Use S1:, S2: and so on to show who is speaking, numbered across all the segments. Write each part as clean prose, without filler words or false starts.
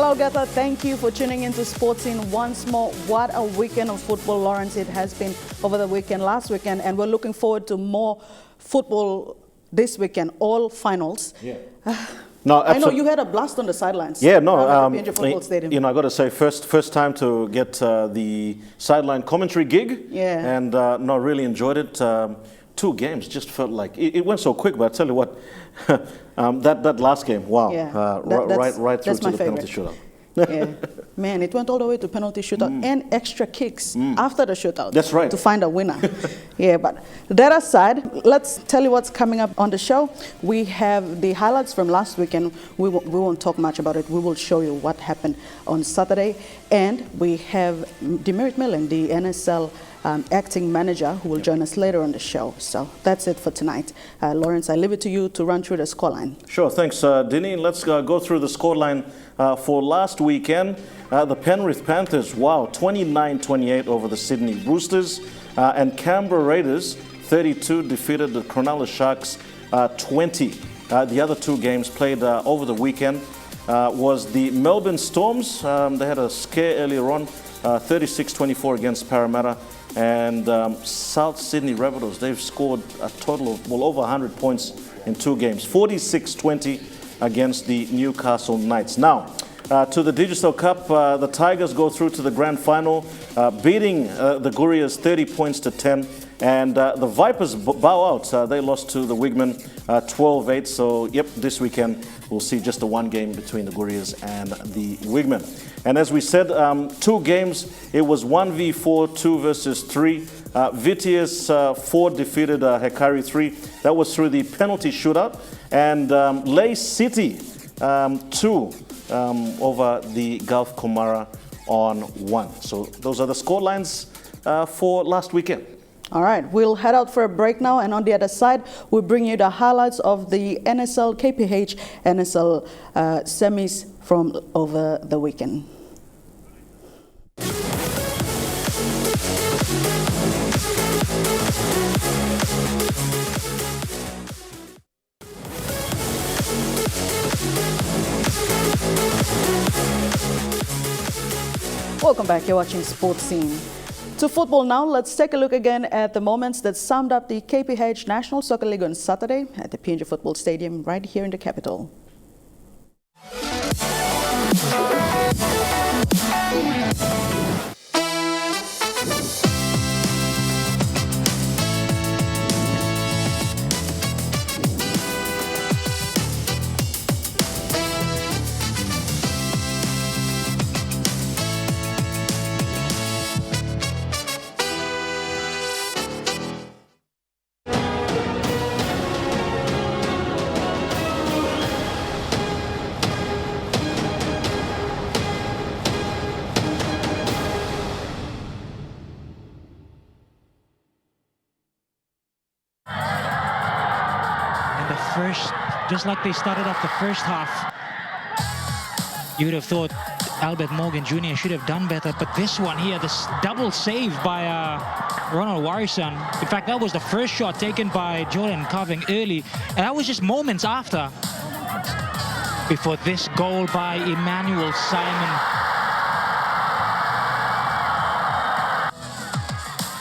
S1: Hello, Gatha. Thank you for tuning into Sports Scene once more. What a weekend of football, Lawrence, it has been over the weekend, last weekend, and we're looking forward to more football this weekend, all finals.
S2: Yeah. No,
S1: I know you had a blast on the sidelines.
S2: Yeah, no.
S1: At the Football Stadium.
S2: You know, I got to say, first time to get the sideline commentary gig.
S1: Yeah.
S2: And no, really enjoyed it. 2 games just felt like it went so quick. But I tell you what, that last game, wow,
S1: Yeah.
S2: Right through to the penalty shootout.
S1: Yeah, man, it went all the way to penalty shootout and extra kicks after the shootout.
S2: That's right.
S1: To find a winner. Yeah, but that aside, let's tell you what's coming up on the show. We have the highlights from last weekend. We won't talk much about it. We will show you what happened on Saturday. And we have Demerit Millen, the NSL acting manager, who will join us later on the show. So that's it for tonight. Lawrence, I leave it to you to run through the scoreline.
S2: Sure, thanks, Dini. Let's go through the scoreline for last weekend. The Penrith Panthers, wow, 29-28 over the Sydney Roosters. And Canberra Raiders, 32, defeated the Cronulla Sharks, 20. The other 2 games played over the weekend was the Melbourne Storms. They had a scare earlier on, 36-24 against Parramatta. And South Sydney Rabbitohs, they've scored a total of over 100 points in 2 games, 46-20 against the Newcastle Knights. Now, to the Digicel Cup, the Tigers go through to the grand final, beating the Gurias 30 points to 10. And the Vipers bow out. They lost to the Wigmen 12-8. So, yep, this weekend we'll see just the 1 game between the Gurias and the Wigmen. And as we said, 2 games. It was 1v4, 2 versus 3. Vitius 4 defeated Hekari 3. That was through the penalty shootout. And Lay City 2 over the Gulf Komara on 1. So those are the scorelines for last weekend.
S1: All right, we'll head out for a break now, and on the other side, we'll bring you the highlights of the NSL KPH NSL semis from over the weekend. Welcome back, you're watching Sports Scene. To football now, let's take a look again at the moments that summed up the KPH National Soccer League on Saturday at the PNG Football Stadium right here in the capital.
S3: Just like they started off the first half, you would have thought Albert Morgan Jr. should have done better, but this one here, this double save by Ronald Warrison. In fact, that was the first shot taken by Jordan Carving early, and that was just moments after before this goal by Emmanuel Simon.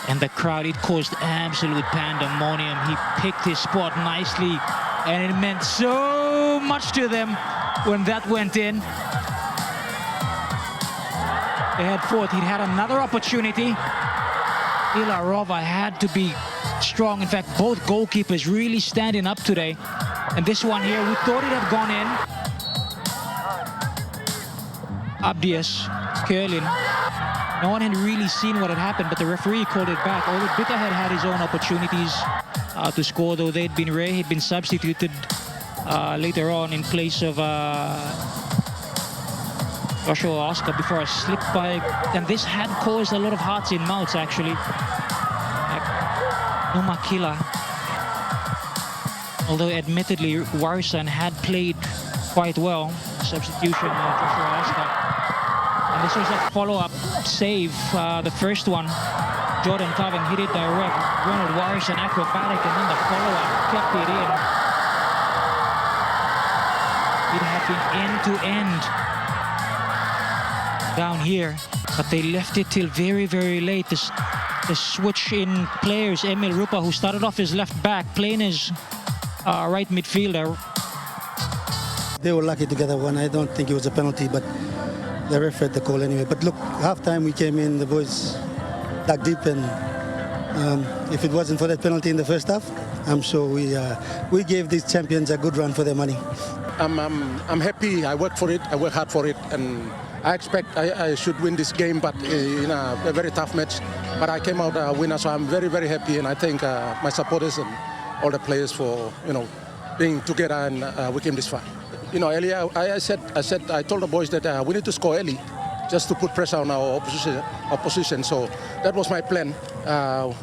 S3: And the crowd, it caused absolute pandemonium. He picked his spot nicely, and it meant so much to them when that went in. They had thought he'd had another opportunity. Ilarova had to be strong. In fact, both goalkeepers really standing up today. And this one here, we thought it had gone in. Abdias, Curlin. No one had really seen what had happened, but the referee called it back. Although Bitter had his own opportunities to score, though they'd been rare. He'd been substituted later on in place of Joshua Oscar before a slip by, and this had caused a lot of hearts in mouths actually. Numakila, although admittedly Warison had played quite well, substitution of Joshua Oscar. And this was a follow-up save, the first one. Jordan Carving hit it direct, Ronald Warison acrobatic, and then the follow-up kept it in. It had been end-to-end down here, but they left it till very, very late. The switch in players, Emil Rupa, who started off as left back, playing as right midfielder.
S4: They were lucky to get that one. I don't think it was a penalty, but the ref had the call anyway. But look, halftime we came in, the boys dug deep, and if it wasn't for that penalty in the first half, I'm sure we gave these champions a good run for their money.
S5: I'm happy. I worked for it. I worked hard for it, and I expect I should win this game, but in a very tough match. But I came out a winner, so I'm very, very happy, and I thank my supporters and all the players for being together, and we came this far. Earlier I told the boys that we need to score early, just to put pressure on our opposition. So that was my plan.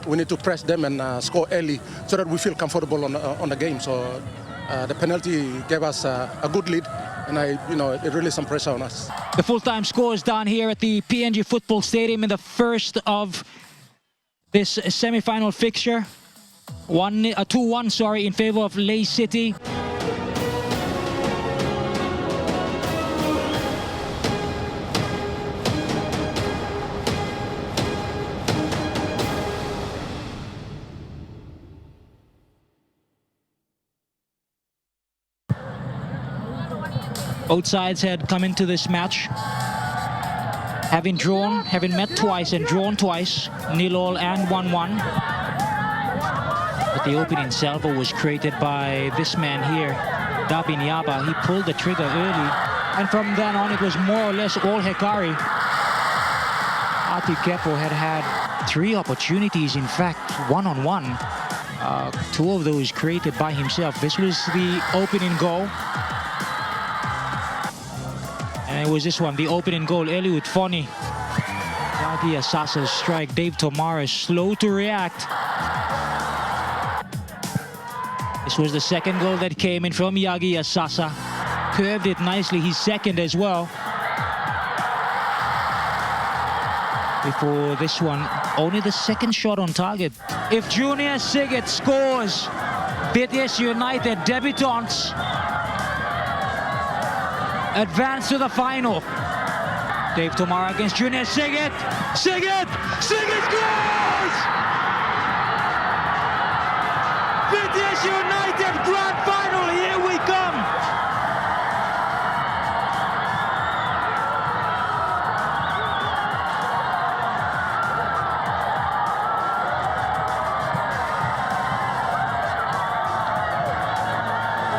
S5: We need to press them and score early, so that we feel comfortable on the game. So the penalty gave us a good lead, and it released some pressure on us.
S3: The full-time scores down here at the PNG Football Stadium in the first of this semi-final fixture. 2-1, in favor of Ley City. Both sides had come into this match having met twice and drawn twice, 0-0 and 1-1. But the opening salvo was created by this man here, Dabin Yaba. He pulled the trigger early, and from then on it was more or less all Hekari. Ati Kepo had 3 opportunities, in fact, one-on-one. 2 of those created by himself. This was the opening goal. And it was this one, the opening goal, Eliud Foni. Yagi Asasa's strike, Dave Tomara slow to react. This was the second goal that came in from Yagi Asasa. Curved it nicely, his second as well. Before this one, only the second shot on target. If Junior Sigget scores, BTS United debutants advance to the final. Dave Tomara against Junior Sigget. Sigget scores! BTS United grand final, here we come!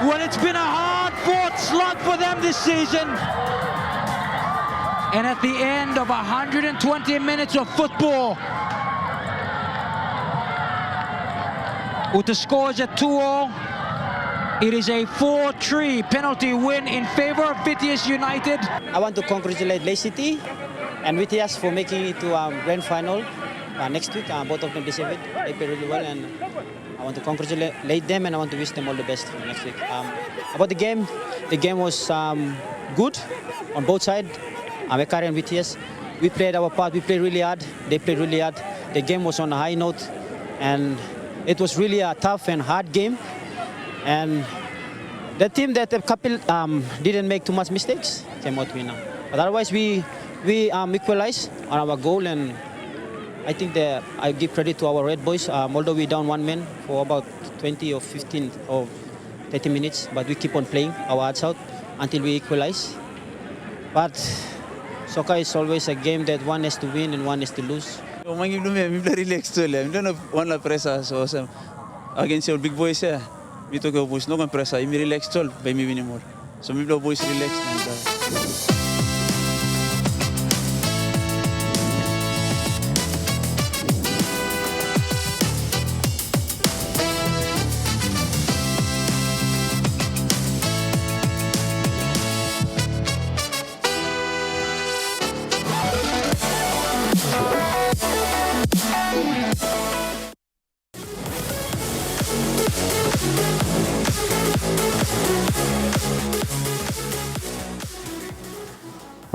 S3: Well, it's been a hard-fought slog for them this season. And at the end of 120 minutes of football, with the scores at 2-0, it is a 4-3 penalty win in favor of BTS United.
S6: I want to congratulate Ley City and BTS for making it to grand final next week. Both of them deserve it. They play really well, and I want to congratulate them, and I want to wish them all the best for next week. About the game was good on both sides. Hekari and BTS, we played our part. We played really hard. They played really hard. The game was on a high note, and it was really a tough and hard game. And the team that a couple didn't make too much mistakes came out winner. But otherwise, we equalized on our goal, and I think that I give credit to our Red Boys. Although we down 1 man for about 20 or 15 or 30 minutes, but we keep on playing our hearts out until we equalize. But soccer is always a game that one has to win and one has to lose.
S7: Mangi belum ya, mimpi relax tu lah. Mimpi one la pressa so against your big boys ya. Mito ke boys no kan pressa, imi relax tu, by mi win more. So mimpi boys relax.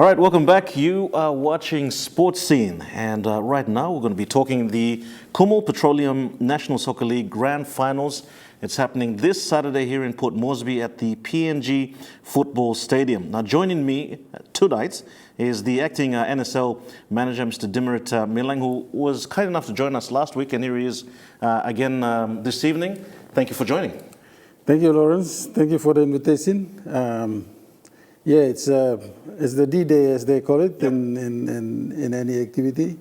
S2: All right, welcome back. You are watching Sports Scene, and right now we're going to be talking the Kumul Petroleum National Soccer League Grand Finals. It's happening this Saturday here in Port Moresby at the PNG Football Stadium. Now, joining me tonight is the acting NSL manager, Mr. Dimrit Milang, who was kind enough to join us last week, and here he is again this evening. Thank you for joining.
S8: Thank you, Lawrence. Thank you for the invitation. Yeah, it's the D-Day, as they call it, in any activity.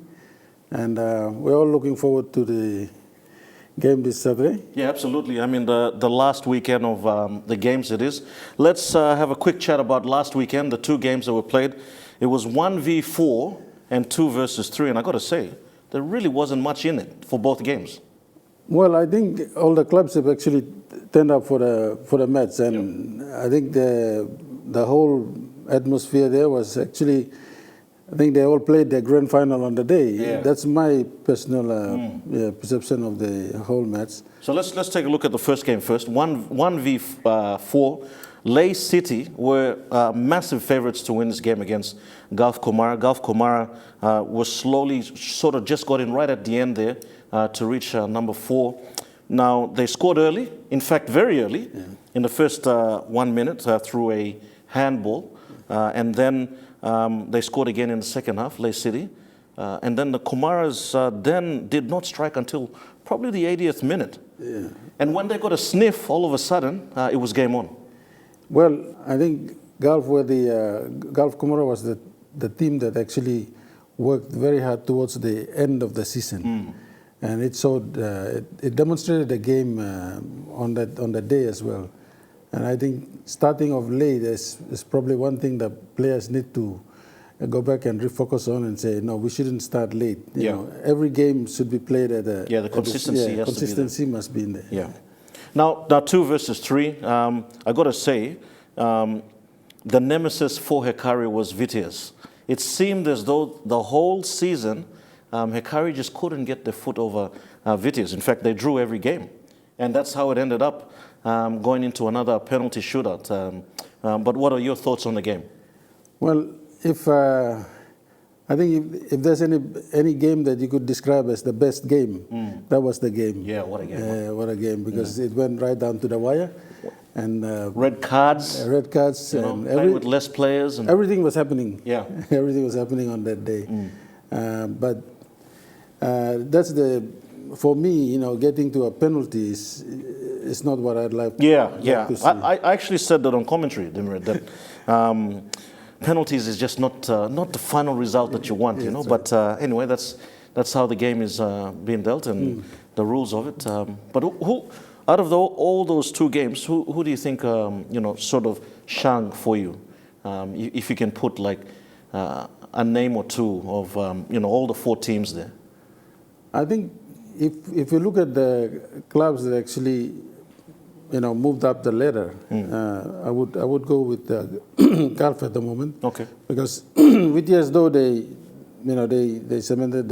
S8: And we're all looking forward to the game this Saturday.
S2: Yeah, absolutely. I mean, the last weekend of the games it is. Let's have a quick chat about last weekend, the two games that were played. It was 1v4 and 2 versus 3. And I got to say, there really wasn't much in it for both games.
S8: Well, I think all the clubs have actually turned up for the match. And I think the whole atmosphere there was actually, I think they all played their grand final on the day.
S2: Yeah.
S8: That's my personal perception of the whole match.
S2: So let's take a look at the first game first. 1v4. Ley City were massive favourites to win this game against Gulf Komara. Gulf Komara was slowly, sort of just got in right at the end there to reach number 4. Now, they scored early, in fact, very early, in the first 1 minute through a handball. And then they scored again in the second half, Ley City. And then the Komaras then did not strike until probably the 80th minute. Yeah. And when they got a sniff, all of a sudden, it was game on.
S8: Well, I think Gulf Komara was the team that actually worked very hard towards the end of the season. And it showed, it demonstrated the game on that day as well. And I think starting off late is probably one thing that players need to go back and refocus on and say, no, we shouldn't start late. You know, every game should be played at a...
S2: Yeah, the consistency has
S8: consistency must be in there.
S2: Yeah. Now 2 versus 3, I got to say, the nemesis for Hekari was Vitias. It seemed as though the whole season, Hekari just couldn't get their foot over Vitias. In fact, they drew every game. And that's how it ended up, going into another penalty shootout. But what are your thoughts on the game?
S8: Well, I think if there's any game that you could describe as the best game, that was the game.
S2: Yeah, what a game.
S8: What a game, because it went right down to the wire. And
S2: red cards.
S8: Red cards.
S2: You know, playing with less players. And
S8: everything was happening.
S2: Yeah.
S8: Everything was happening on that day. But that's for me, you know, getting to a penalty is not what I'd like to see.
S2: I actually said that on commentary, Dimrit, that penalties is just not the final result that you want, you know. But anyway, that's how the game is being dealt and the rules of it. But who out of all those two games, who do you think you know, sort of shone for you? If you can put like a name or two of you know, all the 4 teams there.
S8: I think if you look at the clubs that actually, you know, moved up the ladder, I would go with Gulf at the moment. Okay. Because with years though they cemented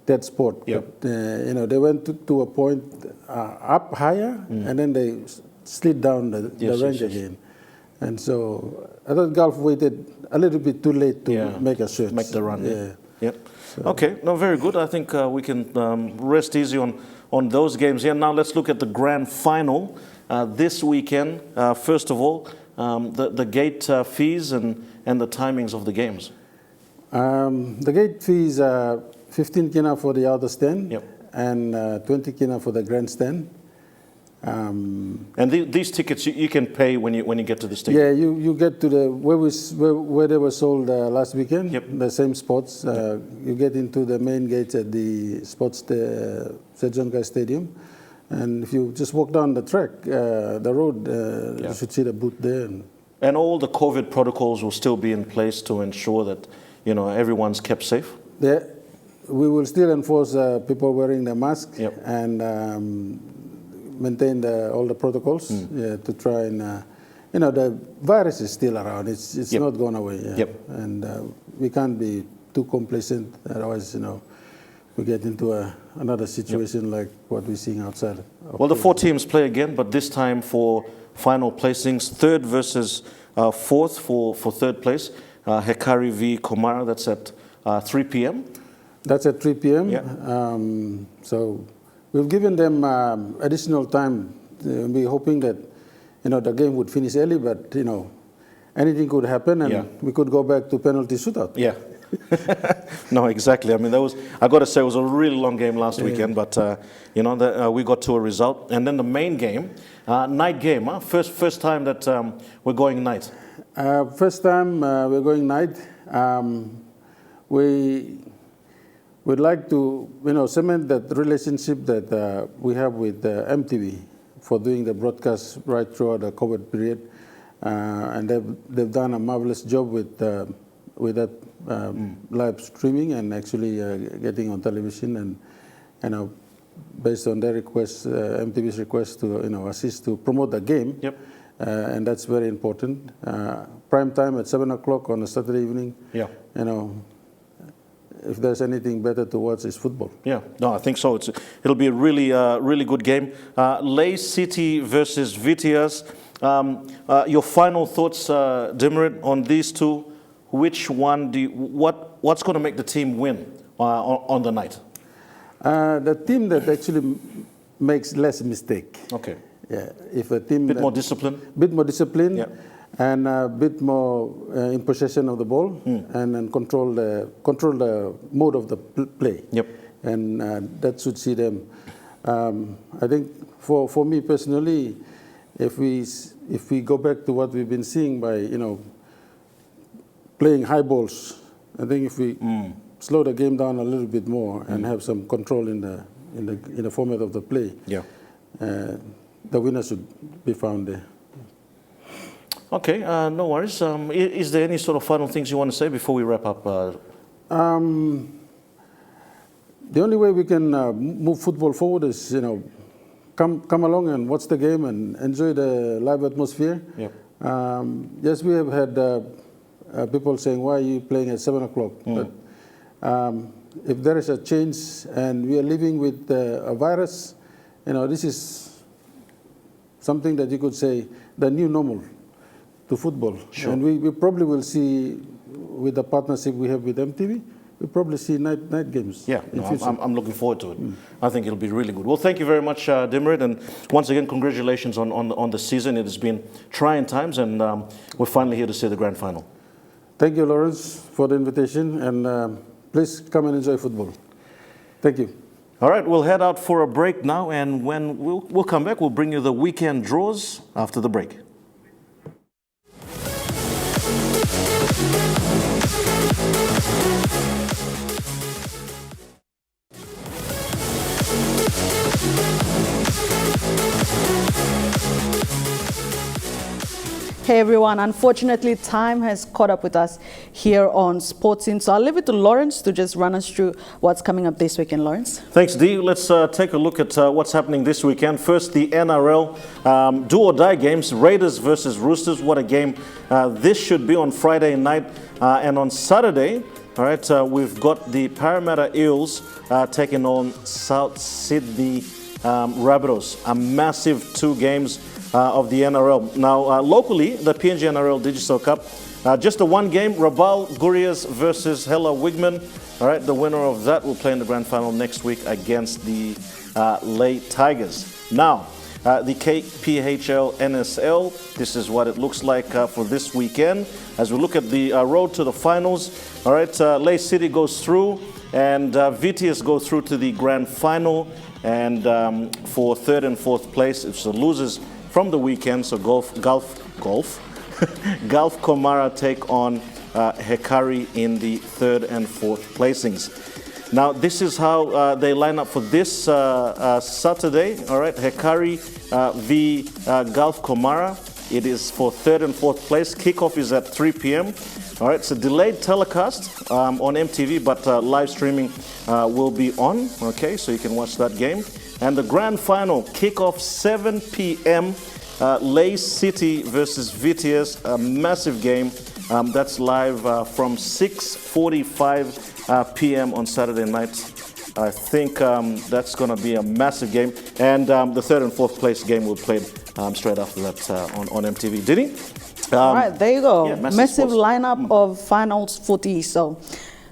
S8: that sport. Yep. But you know, they went to a point up higher, and then they slid down the range again. And so I thought Gulf waited a little bit too late to make a search.
S2: Make the run. Yeah. Yep. So. Okay. No, very good. I think we can rest easy on those games here. Now let's look at the grand final this weekend. First of all, the gate fees and the timings of the games.
S8: The gate fees are 15 kina for the outer stand, and 20 kina for the grandstand.
S2: And these tickets you can pay when you get to the stadium.
S8: Yeah, you get to the where they were sold last weekend. Yep. The same spots. You get into the main gates at the sports St. John Guy Stadium, and if you just walk down the track, the road, you should see the booth there.
S2: And all the COVID protocols will still be in place to ensure that, you know, everyone's kept safe.
S8: Yeah, we will still enforce people wearing the mask and maintain all the protocols to try and, you know, the virus is still around. It's not gone away. And we can't be too complacent, otherwise, you know, we get into another situation like what we're seeing outside.
S2: Well, the 4 teams play again, but this time for final placings, 3rd versus 4th for 3rd place. Hekari v Komara. That's at 3 p.m.
S8: That's at 3 p.m.
S2: Yeah.
S8: So we've given them additional time. We're hoping that, the game would finish early, but, anything could happen and we could go back to penalty shootout.
S2: Yeah. No, exactly. I mean, I got to say, it was a really long game last weekend, but, we got to a result. And then the main game, night game, huh? First time that we're going night.
S8: First time we're going night. We'd like to, cement that relationship that we have with EMTV for doing the broadcast right throughout the COVID period. And they've done a marvelous job with that live streaming and actually getting on television and based on their request, MTV's request to assist to promote the game.
S2: Yep.
S8: And that's very important. Prime time at 7 o'clock on a Saturday evening.
S2: Yeah.
S8: If there's anything better to watch, is football.
S2: Yeah, no, I think so. It'll be a really good game. Ley City versus Vitias. Your final thoughts, Dimrit, on these two? Which one what's going to make the team win on the night?
S8: The team that actually makes less mistake.
S2: Okay.
S8: Yeah, if a team
S2: more discipline.
S8: Bit more discipline.
S2: Yeah.
S8: And a bit more in possession of the ball and control the mode of the play.
S2: Yep.
S8: And that should see them. I think for me personally, if we go back to what we've been seeing by playing high balls, I think if we slow the game down a little bit more and have some control in the format of the play, the winner should be found there.
S2: Okay, no worries. Is there any sort of final things you want to say before we wrap up?
S8: The only way we can move football forward is, come along and watch the game and enjoy the live atmosphere.
S2: Yep.
S8: Yes, we have had people saying, why are you playing at 7 o'clock? But if there is a change and we are living with a virus, this is something that you could say the new normal to football.
S2: Sure.
S8: And we probably will see, with the partnership we have with MTV, we'll probably see night games.
S2: Yeah, I'm looking forward to it. I think it'll be really good. Well, thank you very much, Dimrit, and once again, congratulations on the season. It has been trying times, and we're finally here to see the grand final.
S8: Thank you, Lawrence, for the invitation, and please come and enjoy football. Thank you.
S2: All right, we'll head out for a break now, and when we'll come back, we'll bring you the weekend draws after the break.
S1: Hey everyone, unfortunately time has caught up with us here on Sportsing, so I'll leave it to Lawrence to just run us through what's coming up this weekend. Lawrence?
S2: Thanks, Dee. Let's take a look at what's happening this weekend. First, the NRL do-or-die games, Raiders versus Roosters. What a game this should be on Friday night. And on Saturday, all right, we've got the Parramatta Eels taking on South Sydney Rabbitohs. A massive 2 games of the NRL. Now, locally, the PNG NRL Digital Cup, just a 1 game, Rabaul Gurias versus Hela Wigman. All right, the winner of that will play in the grand final next week against the Ley Tigers. Now, the KPHL NSL, this is what it looks like for this weekend. As we look at the road to the finals, all right, Ley City goes through, and VTS go through to the grand final. And for 3rd and 4th place, it's the losers from the weekend. So Gulf Komara take on Hekari in the 3rd and 4th placings. Now, this is how they line up for this Saturday. All right, Hekari v Gulf Komara. It is for 3rd and 4th place. Kickoff is at 3 p.m. All right, it's a delayed telecast on MTV, but live streaming will be on. Okay, so you can watch that game. And the grand final, kickoff 7 p.m. Ley City versus VTS, a massive game. That's live from 6:45 p.m. on Saturday night. I think that's going to be a massive game. And the 3rd and 4th place game will play straight after that on MTV. Did he?
S1: All right, there you go.
S2: yeah,
S1: massive
S2: sports.
S1: lineup of finals footy. So,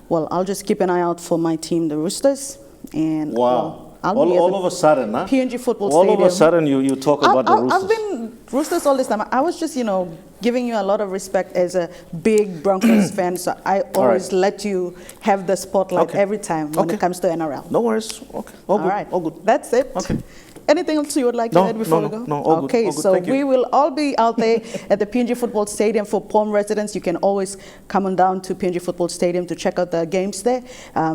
S1: well, I'll just keep an eye out for my team, the Roosters. And
S2: Wow.
S1: well, I'll be at
S2: all
S1: the
S2: of a sudden, huh?
S1: PNG Football
S2: all
S1: Stadium.
S2: of a sudden, you talk about the Roosters.
S1: I've been Roosters all this time. I was just, giving you a lot of respect as a big Broncos fan. So I always let you have the spotlight every time when it comes to NRL.
S2: No worries. Okay.
S1: All right.
S2: All good.
S1: That's it.
S2: Okay.
S1: Anything else you would like to add before we go?
S2: No, all good,
S1: Okay,
S2: all good.
S1: so
S2: Thank you.
S1: we will all be out there at the PNG Football Stadium. For Palm residents, you can always come on down to PNG Football Stadium to check out the games there.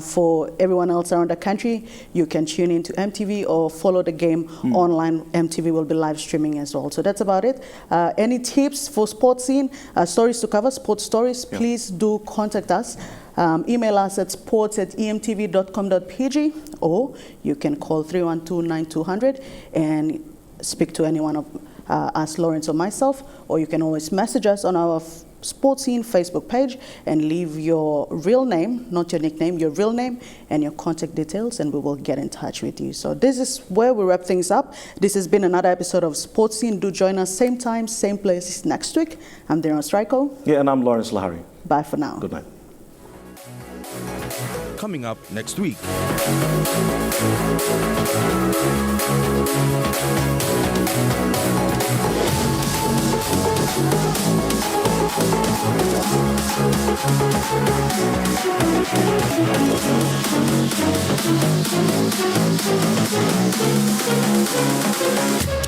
S1: For everyone else around the country, you can tune into MTV or follow the game online. MTV will be live streaming as well. So that's about it. Any tips for sports scene, stories to cover, sports stories, please do contact us. Email us at sports@emtv.com.pg, or you can call 312-9200 and speak to any one of us, Lawrence or myself, or you can always message us on our Sports Scene Facebook page and leave your real name, not your nickname, your real name and your contact details, and we will get in touch with you. So this is where we wrap things up. This has been another episode of Sports Scene. Do join us same time, same place next week. I'm Darren Striko.
S2: Yeah, and I'm Lawrence Lahari.
S1: Bye for now.
S2: Good night.
S9: Coming up next week.
S10: We'll be right back.